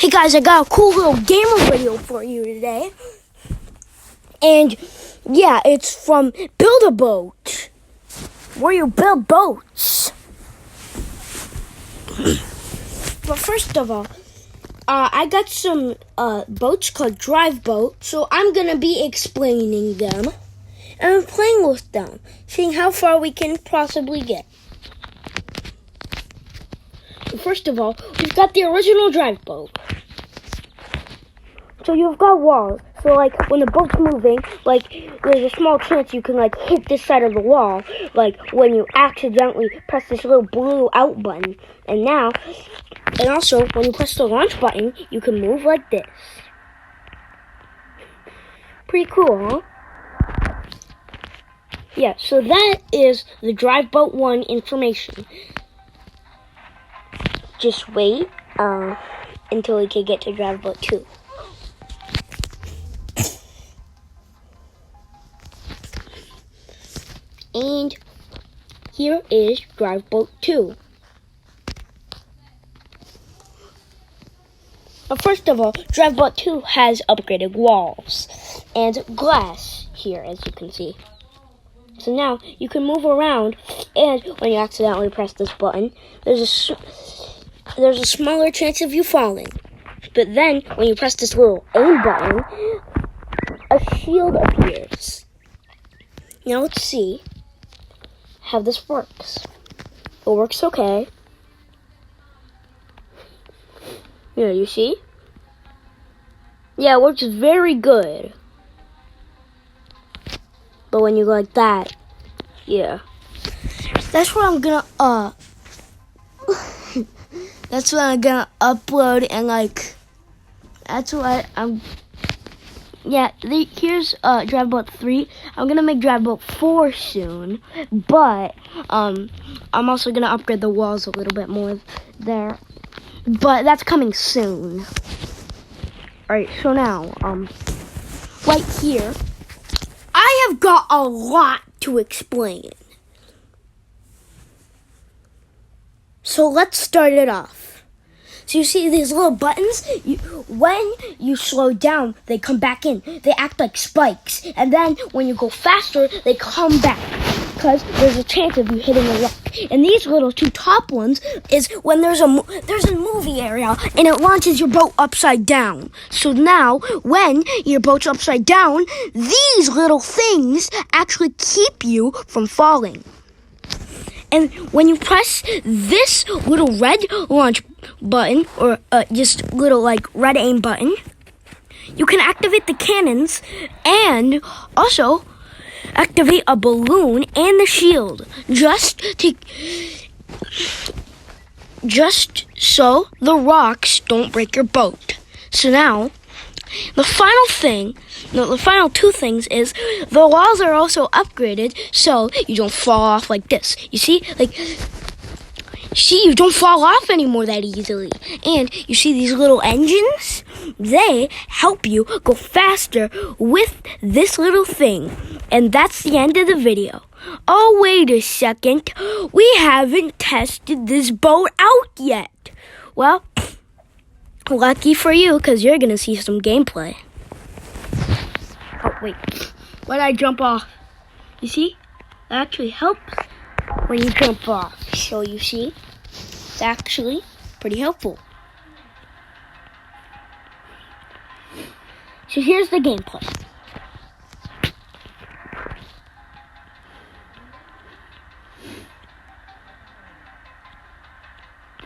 Hey guys, I got a cool little gamer video for you today. And yeah, it's from Build a Boat, where you build boats. But first of all, I got some boats called Drive Boat, so I'm going to be explaining them. And I'm playing with them, seeing how far we can possibly get. First of all, we've got the original Drive Boat. So you've got walls. So like when the boat's moving, like there's a small chance you can like hit this side of the wall, like when you accidentally press this little blue out button. And also when you press the launch button, you can move like this. Pretty cool, huh? Yeah, so that is the Drive Boat 1 information. Just wait until we can get to Drive Boat 2. And here is Drive Boat 2. But first of all, Drive Boat 2 has upgraded walls and glass here, as you can see. So now you can move around, and when you accidentally press this button, there's a smaller chance of you falling. But then when you press this little aim button, a shield appears. Now let's see how this works. It works okay. Yeah, you see? Yeah, it works very good. But when you go like that, yeah. That's what I'm gonna that's what I'm gonna upload, and like that's what I'm. Yeah, here's Drive Boat 3. I'm gonna make Drive Boat 4 soon, but I'm also gonna upgrade the walls a little bit more there. But that's coming soon. Alright, so now, right here, I have got a lot to explain. So let's start it off. So you see these little buttons? When you slow down, they come back in. They act like spikes. And then when you go faster, they come back, because there's a chance of you hitting a rock. And these little two top ones is when there's a movie area and it launches your boat upside down. So now when your boat's upside down, these little things actually keep you from falling. And when you press this little red launch button, or just little like red aim button, you can activate the cannons and also activate a balloon and the shield, just so the rocks don't break your boat. So now, the final two things is the walls are also upgraded so you don't fall off like this. You see? You don't fall off anymore that easily. And you see these little engines? They help you go faster with this little thing. And that's the end of the video. Oh, wait a second. We haven't tested this boat out yet. Well, lucky for you, because you're going to see some gameplay. Oh, wait. Why did I jump off? You see? That actually helps when you jump off. So you see? It's actually pretty helpful. So here's the gameplay.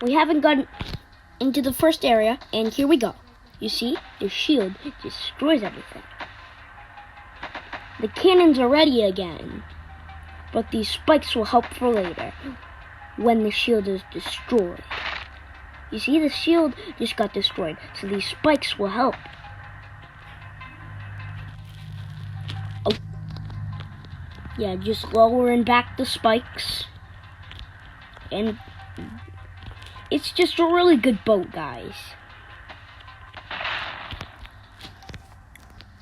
We haven't gotten into the first area, and here we go. You see, the shield destroys everything. The cannons are ready again, but these spikes will help for later, when the shield is destroyed. You see, the shield just got destroyed, so these spikes will help. Oh. Yeah, just lowering back the spikes. And it's just a really good boat, guys.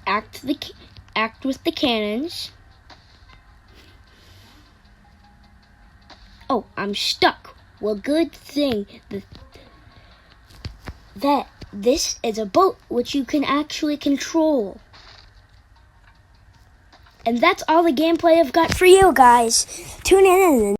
Act with the cannons. Oh, I'm stuck. Well, good thing that this is a boat which you can actually control. And that's all the gameplay I've got for you guys. Tune in and